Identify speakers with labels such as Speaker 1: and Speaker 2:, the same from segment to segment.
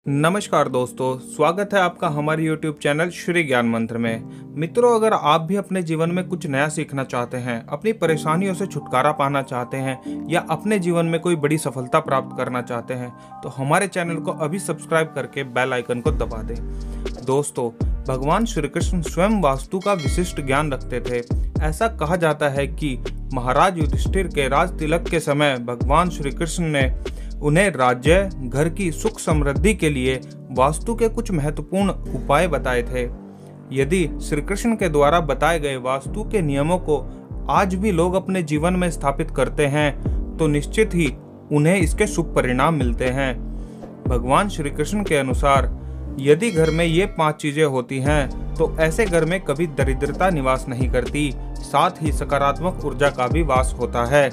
Speaker 1: नमस्कार दोस्तों, स्वागत है आपका हमारे YouTube चैनल श्री ज्ञान मंत्र में। मित्रों, अगर आप भी अपने जीवन में कुछ नया सीखना चाहते हैं, अपनी परेशानियों से छुटकारा पाना चाहते हैं या अपने जीवन में कोई बड़ी सफलता प्राप्त करना चाहते हैं तो हमारे चैनल को अभी सब्सक्राइब करके बेल आइकन को दबा दें। दोस्तों, भगवान श्री कृष्ण स्वयं वास्तु का विशिष्ट ज्ञान रखते थे। ऐसा कहा जाता है कि महाराज युधिष्ठिर के राज तिलक के समय भगवान श्री कृष्ण ने उन्हें राज्य, घर की सुख समृद्धि के लिए वास्तु के कुछ महत्वपूर्ण उपाय बताए थे। यदि श्री कृष्ण के द्वारा बताए गए वास्तु के नियमों को आज भी लोग अपने जीवन में स्थापित करते हैं तो निश्चित ही उन्हें इसके शुभ परिणाम मिलते हैं। भगवान श्री कृष्ण के अनुसार यदि घर में ये 5 चीजें होती हैं तो ऐसे घर में कभी दरिद्रता निवास नहीं करती, साथ ही सकारात्मक ऊर्जा का भी वास होता है।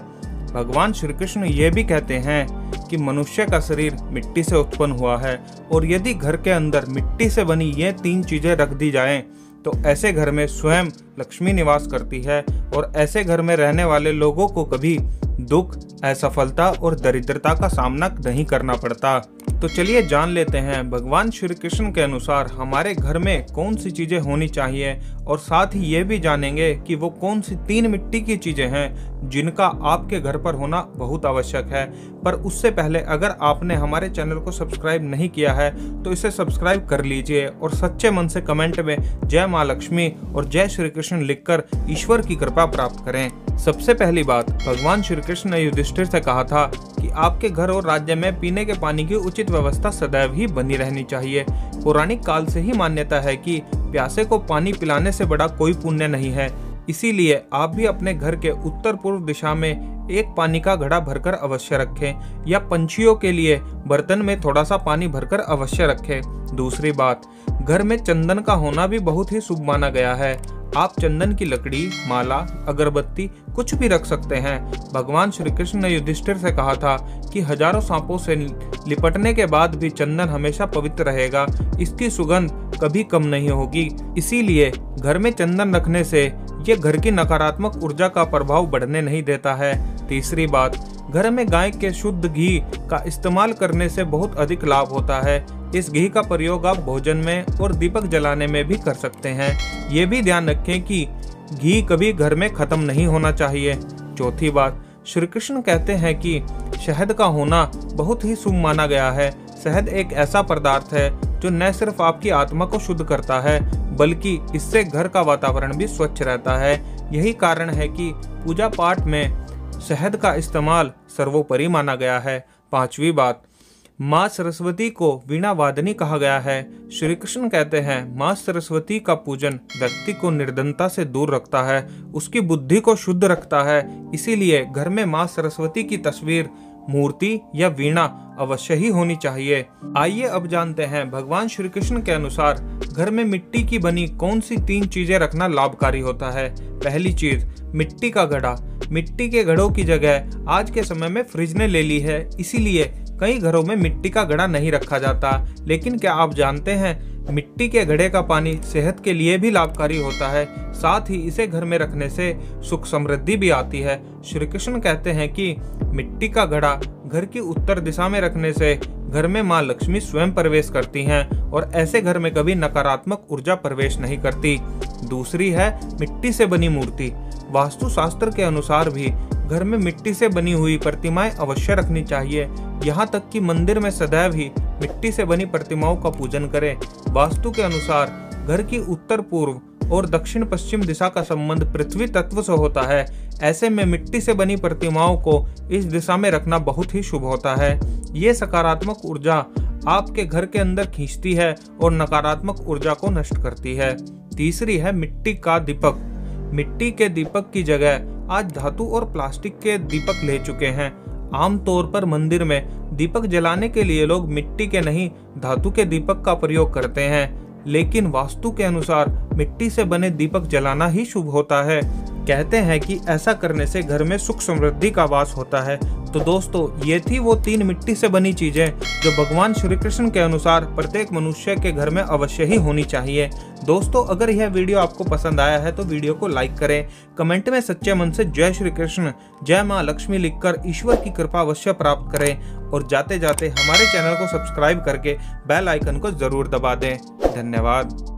Speaker 1: भगवान श्री कृष्ण ये भी कहते हैं कि मनुष्य का शरीर मिट्टी से उत्पन्न हुआ है और यदि घर के अंदर मिट्टी से बनी ये 3 चीजें रख दी जाएं तो ऐसे घर में स्वयं लक्ष्मी निवास करती है और ऐसे घर में रहने वाले लोगों को कभी दुख, असफलता और दरिद्रता का सामना नहीं करना पड़ता। तो चलिए जान लेते हैं भगवान श्री कृष्ण के अनुसार हमारे घर में कौन सी चीजें होनी चाहिए और साथ ही ये भी जानेंगे कि वो कौन सी 3 मिट्टी की चीजें हैं जिनका आपके घर पर होना बहुत आवश्यक है। पर उससे पहले अगर आपने हमारे चैनल को सब्सक्राइब नहीं किया है तो इसे सब्सक्राइब कर लीजिए और सच्चे मन से कमेंट में जय माँ लक्ष्मी और जय श्री कृष्ण लिखकर ईश्वर की कृपा प्राप्त करें। सबसे पहली बात, भगवान श्री कृष्ण ने युधिष्ठिर से कहा था कि आपके घर और राज्य में पीने के पानी की उचित व्यवस्था सदैव ही बनी रहनी चाहिए। पौराणिक काल से ही मान्यता है कि प्यासे को पानी पिलाने से बड़ा कोई पुण्य नहीं है। इसीलिए आप भी अपने घर के उत्तर पूर्व दिशा में एक पानी का घड़ा भरकर अवश्य रखें या पंछियों के लिए बर्तन में थोड़ा सा पानी भरकर अवश्य रखें। दूसरी बात, घर में चंदन का होना भी बहुत ही शुभ माना गया है। आप चंदन की लकड़ी, माला, अगरबत्ती कुछ भी रख सकते हैं। भगवान श्री कृष्ण ने युधिष्ठिर से कहा था कि हजारों सांपों से लिपटने के बाद भी चंदन हमेशा पवित्र रहेगा, इसकी सुगंध कभी कम नहीं होगी। इसीलिए घर में चंदन रखने से ये घर की नकारात्मक ऊर्जा का प्रभाव बढ़ने नहीं देता है। तीसरी बात, घर में गाय के शुद्ध घी का इस्तेमाल करने से बहुत अधिक लाभ होता है। इस घी का प्रयोग आप भोजन में और दीपक जलाने में भी कर सकते हैं। ये भी ध्यान रखें कि घी कभी घर में खत्म नहीं होना चाहिए। चौथी बात, श्री कृष्ण कहते हैं कि शहद का होना बहुत ही शुभ माना गया है। शहद एक ऐसा पदार्थ है जो न सिर्फ आपकी आत्मा को शुद्ध करता है बल्कि इससे घर का वातावरण भी स्वच्छ रहता है। यही कारण है कि पूजा पाठ में शहद का इस्तेमाल सर्वोपरि माना गया है। पांचवी बात, माँ सरस्वती को वीणा वादनी कहा गया है। श्री कृष्ण कहते हैं माँ सरस्वती का पूजन व्यक्ति को निर्धनता से दूर रखता है, उसकी बुद्धि को शुद्ध रखता है। इसीलिए घर में माँ सरस्वती की तस्वीर, मूर्ति या वीणा अवश्य ही होनी चाहिए। आइए अब जानते हैं भगवान श्री कृष्ण के अनुसार घर में मिट्टी की बनी कौन सी 3 चीजें रखना लाभकारी होता है। पहली चीज, मिट्टी का घड़ा। मिट्टी के घड़ों की जगह आज के समय में फ्रिज ने ले ली है, इसीलिए कई घरों में मिट्टी का घड़ा नहीं रखा जाता। लेकिन क्या आप जानते हैं मिट्टी के घड़े का पानी सेहत के लिए भी लाभकारी होता है, साथ ही इसे घर में रखने से सुख समृद्धि भी आती है। श्री कृष्ण कहते हैं कि मिट्टी का घड़ा घर की उत्तर दिशा में रखने से घर में माँ लक्ष्मी स्वयं प्रवेश करती हैं और ऐसे घर में कभी नकारात्मक ऊर्जा प्रवेश नहीं करती। दूसरी है मिट्टी से बनी मूर्ति। वास्तु शास्त्र के अनुसार भी घर में मिट्टी से बनी हुई प्रतिमाएं अवश्य रखनी चाहिए। यहाँ तक कि मंदिर में सदैव ही मिट्टी से बनी प्रतिमाओं का पूजन करें। वास्तु के अनुसार घर की उत्तर पूर्व और दक्षिण पश्चिम दिशा का संबंध पृथ्वी तत्व से होता है। ऐसे में मिट्टी से बनी प्रतिमाओं को इस दिशा में रखना बहुत ही शुभ होता है। ये सकारात्मक ऊर्जा आपके घर के अंदर खींचती है और नकारात्मक ऊर्जा को नष्ट करती है। तीसरी है मिट्टी का दीपक। मिट्टी के दीपक की जगह आज धातु और प्लास्टिक के दीपक ले चुके हैं। आमतौर पर मंदिर में दीपक जलाने के लिए लोग मिट्टी के नहीं धातु के दीपक का प्रयोग करते हैं, लेकिन वास्तु के अनुसार मिट्टी से बने दीपक जलाना ही शुभ होता है। कहते हैं कि ऐसा करने से घर में सुख समृद्धि का वास होता है। तो दोस्तों, ये थी वो 3 मिट्टी से बनी चीजें जो भगवान श्री कृष्ण के अनुसार प्रत्येक मनुष्य के घर में अवश्य ही होनी चाहिए। दोस्तों, अगर यह वीडियो आपको पसंद आया है तो वीडियो को लाइक करें, कमेंट में सच्चे मन से जय श्री कृष्ण, जय माँ लक्ष्मी लिखकर ईश्वर की कृपा अवश्य प्राप्त करें और जाते जाते हमारे चैनल को सब्सक्राइब करके बेल आइकन को जरूर दबा दें। धन्यवाद।